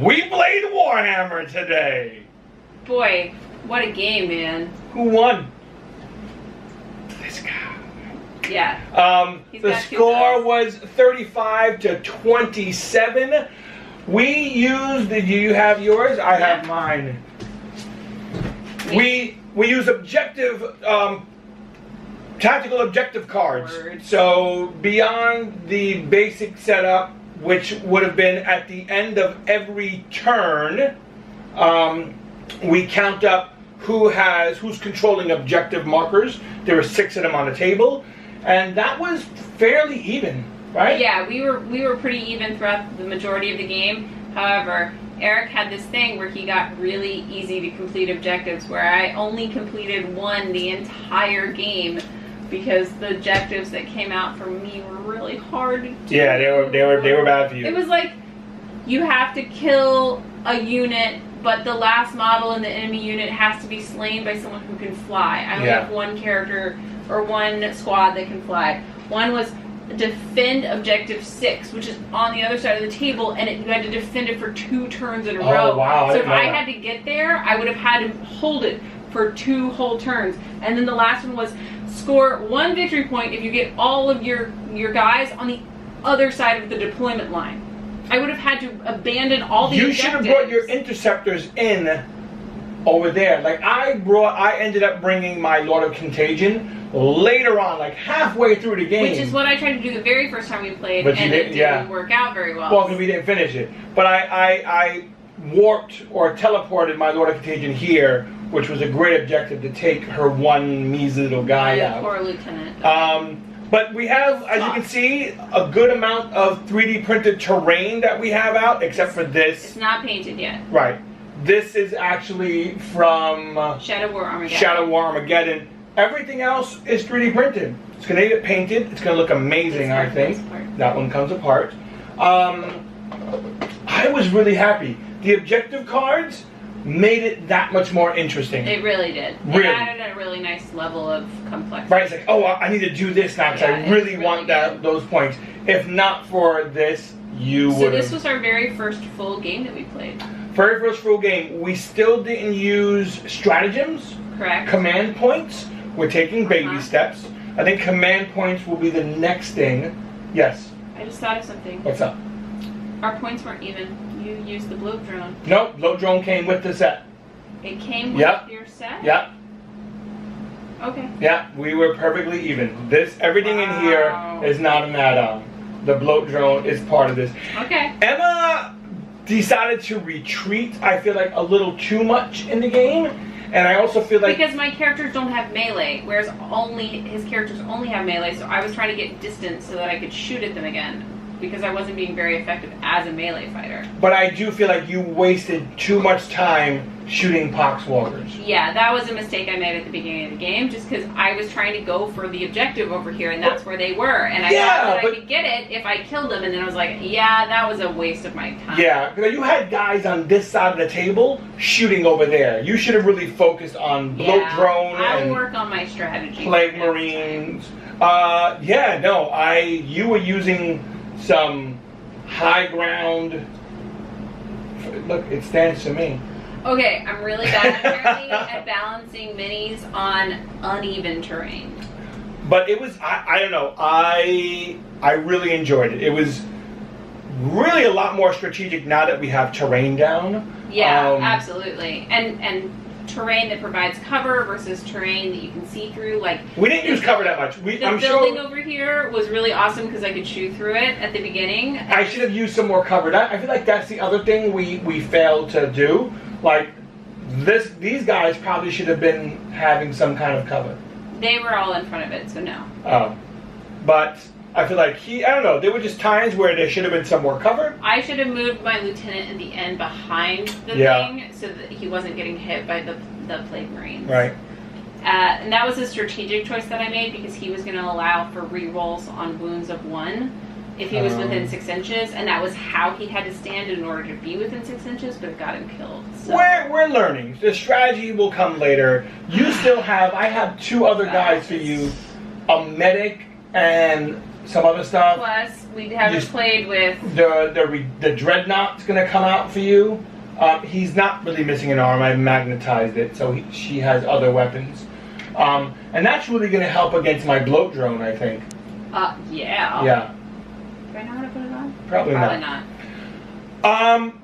We played Warhammer today. Boy, what a game, man. Who won? This guy. Yeah. The score was 35 to 27. We used, do you have yours? I have mine. We use objective, tactical objective cards. So beyond the basic setup, which would have been at the end of every turn, we count up who's controlling objective markers. There were 6 of them on the table, and that was fairly even, right? Yeah, we were pretty even throughout the majority of the game. However, Eric had this thing where he got really easy to complete objectives, where I only completed one the entire game because the objectives that came out for me were really hard to do. Yeah, they were bad for you. It was like you have to kill a unit, but the last model in the enemy unit has to be slain by someone who can fly. I only have one character or one squad that can fly. One was defend objective 6, which is on the other side of the table, and you had to defend it for 2 turns in a row. Wow, so if I had to get there, I would have had to hold it for 2 whole turns. And then the last one was score 1 victory point if you get all of your guys on the other side of the deployment line. I would have had to abandon all the objectives. You should have brought your interceptors in over there. Like I ended up bringing my Lord of Contagion later on, like halfway through the game. Which is what I tried to do the very first time we played, but and it didn't work out very well. Well, because we didn't finish it. But I warped or teleported my Lord of Contagion here, which was a great objective to take her one measly little guy out. Poor lieutenant. But we have, as you can see, a good amount of 3D printed terrain that we have out, except for this. It's not painted yet. Right. This is actually from Shadow War Armageddon. Shadow War Armageddon. Everything else is 3D printed. It's going to get painted. It's going to look amazing, I think. That one comes apart. I was really happy. The objective cards made it that much more interesting. It really did. It added a really nice level of complexity. Right, it's like, oh, I need to do this now because I really want those points. If not for this, you would. So this was our very first full game that we played. Very first full game. We still didn't use stratagems. Correct. Command points. We're taking baby steps. I think command points will be the next thing. Yes. I just thought of something. What's up? Our points weren't even. You used the bloat drone. Nope, bloat drone came with the set. It came with your set? Yep. Okay. Yeah, we were perfectly even. Everything in here is not an add-on. The bloat drone is part of this. Okay. Emma decided to retreat, I feel like, a little too much in the game. And I also feel like... Because my characters don't have melee, whereas his characters only have melee, so I was trying to get distance so that I could shoot at them again. Because I wasn't being very effective as a melee fighter. But I do feel like you wasted too much time shooting poxwalkers. Yeah, that was a mistake I made at the beginning of the game, just because I was trying to go for the objective over here, and that's where they were. And I thought that I could get it if I killed them, and then I was like, yeah, that was a waste of my time. Yeah, because you had guys on this side of the table shooting over there. You should have really focused on bloat drone I will work on my strategy. Plague Marines. You were using some high ground. Look, it stands to me. Okay, I'm really bad apparently at balancing minis on uneven terrain. But it was, I don't know, I really enjoyed it. It was really a lot more strategic now that we have terrain down. Yeah, absolutely. And terrain that provides cover versus terrain that you can see through. Like we didn't use cover that much. The building over here was really awesome because I could shoot through it at the beginning. I should have used some more cover. I feel like that's the other thing we failed to do. Like these guys probably should have been having some kind of cover. They were all in front of it, so no. Oh, but I feel like I don't know. There were just times where there should have been some more cover. I should have moved my lieutenant in the end behind the thing so that he wasn't getting hit by the Plague Marines. Right. And that was a strategic choice that I made because he was going to allow for re-rolls on wounds of 1 if he was within 6 inches, and that was how he had to stand in order to be within 6 inches, but it got him killed. So. We're learning. The strategy will come later. You still have, I have 2 other guys for you, a medic and some other stuff. Plus, we haven't played with... The Dreadnought's going to come out for you. He's not really missing an arm. I magnetized it, so she has other weapons. And that's really going to help against my bloat drone, I think. Yeah. Yeah. Do I know how to put it on? Probably not.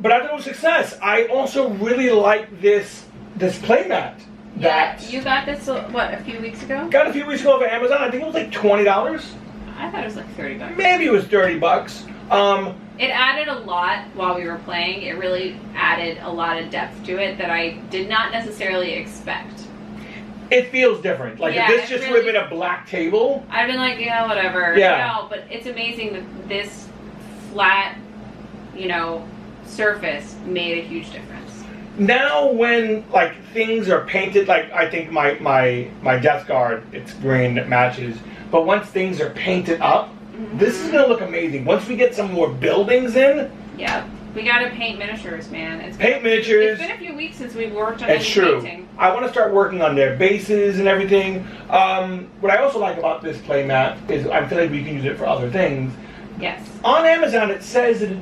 But I thought it was a success. I also really like this playmat. Yeah, you got this, what, a few weeks ago? Got a few weeks ago over Amazon. I think it was like $20. I thought it was like $30. Maybe it was $30. It added a lot while we were playing. It really added a lot of depth to it that I did not necessarily expect. It feels different. Like, yeah, if this just would have been a black table. I've been like, yeah, whatever. Yeah. No, but it's amazing that this flat, surface made a huge difference. Now when, like, things are painted, like, I think my Death Guard, it's green that matches. But once things are painted up, this is going to look amazing. Once we get some more buildings in. Yeah. We gotta paint miniatures, man. Miniatures. It's been a few weeks since we've worked on any painting. It's true. I want to start working on their bases and everything. What I also like about this playmat is I feel like we can use it for other things. Yes. On Amazon, it says that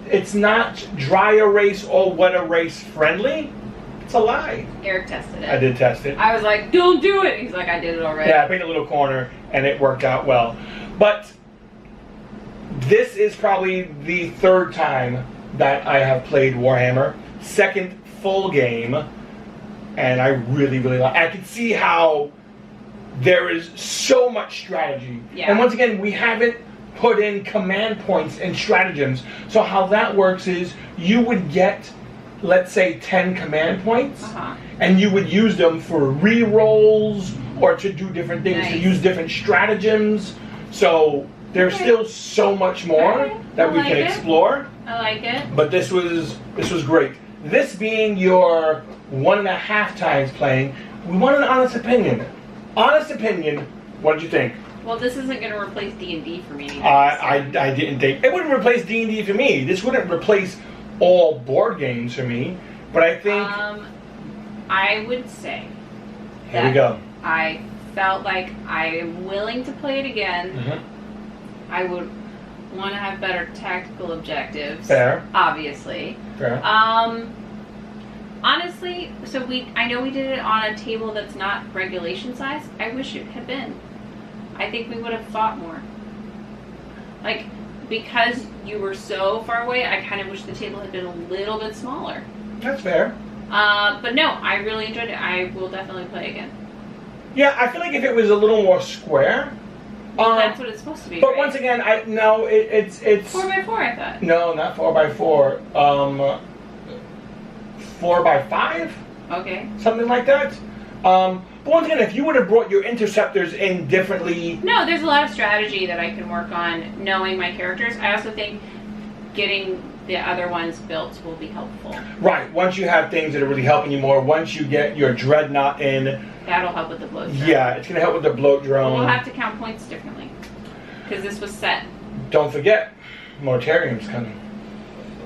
it's not dry erase or wet erase friendly. It's a lie. Eric tested it. I did test it. I was like, don't do it. He's like, I did it already. Yeah, I painted a little corner and it worked out well. But this is probably the third time that I have played Warhammer. Second full game. And I really, really like it. I can see how there is so much strategy. Yeah. And once again, we haven't put in command points and stratagems. So how that works is you would get, let's say, 10 command points. And you would use them for re-rolls or to do different things, to use different stratagems. So there's still so much more that we can explore. I like it. But this was great. This being your 1.5 times playing, we want an honest opinion. Honest opinion, what did you think? Well, this isn't going to replace D&D for me. I didn't think it wouldn't replace D&D for me. This wouldn't replace all board games for me. But I think I would say here we go. I felt like I am willing to play it again. I would want to have better tactical objectives. Fair. Obviously. Fair. Honestly, so I know we did it on a table that's not regulation size. I wish it had been. I think we would have fought more. Like, because you were so far away, I kind of wish the table had been a little bit smaller. That's fair. But no, I really enjoyed it. I will definitely play again. Yeah, I feel like if it was a little more square. That's what it's supposed to be. But right? once again, it's 4x4. I thought. No, not 4x4. 4x5. Okay. Something like that. But once again, if you would have brought your interceptors in differently. No, there's a lot of strategy that I can work on knowing my characters. I also think getting the other ones built will be helpful. Right. Once you have things that are really helping you more, once you get your Dreadnought in. That'll help with the bloat drone. Yeah, it's going to help with the bloat drone. We'll have to count points differently. Because this was set. Don't forget, Planetarium's coming.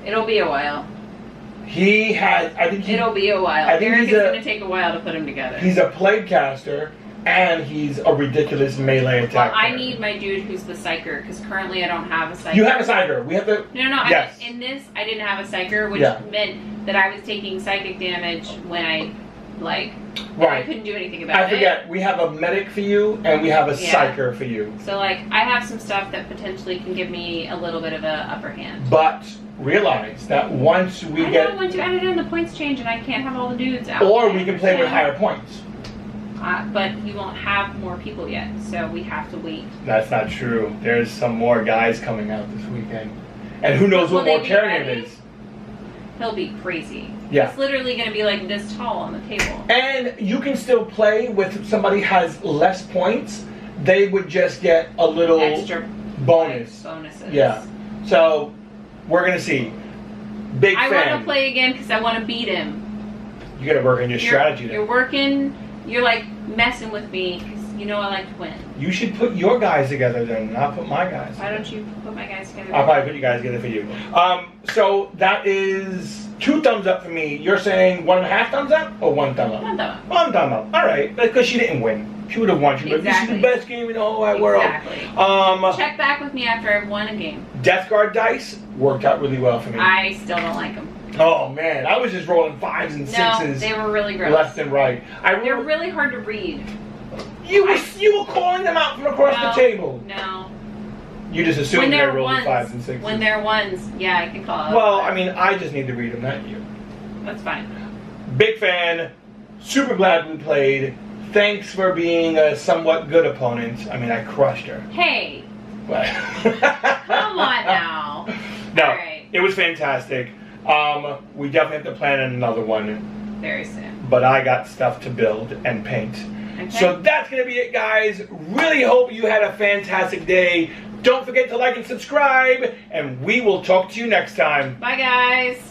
It'll be a while. It'll be a while. Eric is going to take a while to put them together. He's a plague caster, and he's a ridiculous melee attacker. Well, I need my dude who's the psyker, because currently I don't have a psyker. You have a psyker. We have the... No. Yes. In this, I didn't have a psyker, which meant that I was taking psychic damage when I, I couldn't do anything about it. I forget. We have a medic for you, and we have a psyker for you. So, I have some stuff that potentially can give me a little bit of an upper hand. But realize that once we get... once you edit in, the points change, and I can't have all the dudes out. Or we can play with higher points. But you won't have more people yet, so we have to wait. That's not true. There's some more guys coming out this weekend. And who knows what Planetarium is. He'll be crazy. Yeah. It's literally going to be like this tall on the table. And you can still play with somebody has less points. They would just get a little extra bonus. Bonuses. Yeah. So we're going to see. Big fan. I want to play again because I want to beat him. You got to work on your strategy. You're messing with me because you know I like to win. You should put your guys together then, and I'll put my guys. Why don't you put my guys together? I'll probably put you guys together for you. So that is 2 thumbs up for me. You're saying 1.5 thumbs up or 1 thumb up? 1 thumb up. 1 thumb up. All right, because she didn't win. She would have won. She would have been, this is the best game in the whole wide world. Check back with me after I've won a game. Death Guard dice worked out really well for me. I still don't like them. Oh man, I was just rolling 5s and 6s. No, they were really gross. Left and right. They're really hard to read. You were calling them out from across the table. No. You just assumed they're rolling 5s and 6s. When they're ones, yeah, I can call out. Well, I mean, I just need to read them, not you. That's fine. Big fan. Super glad we played. Thanks for being a somewhat good opponent. I mean, I crushed her. Hey. But Come on now. No, right. It was fantastic. We definitely have to plan another one. Very soon. But I got stuff to build and paint. Okay. So that's going to be it, guys. Really hope you had a fantastic day. Don't forget to like and subscribe, and we will talk to you next time. Bye, guys.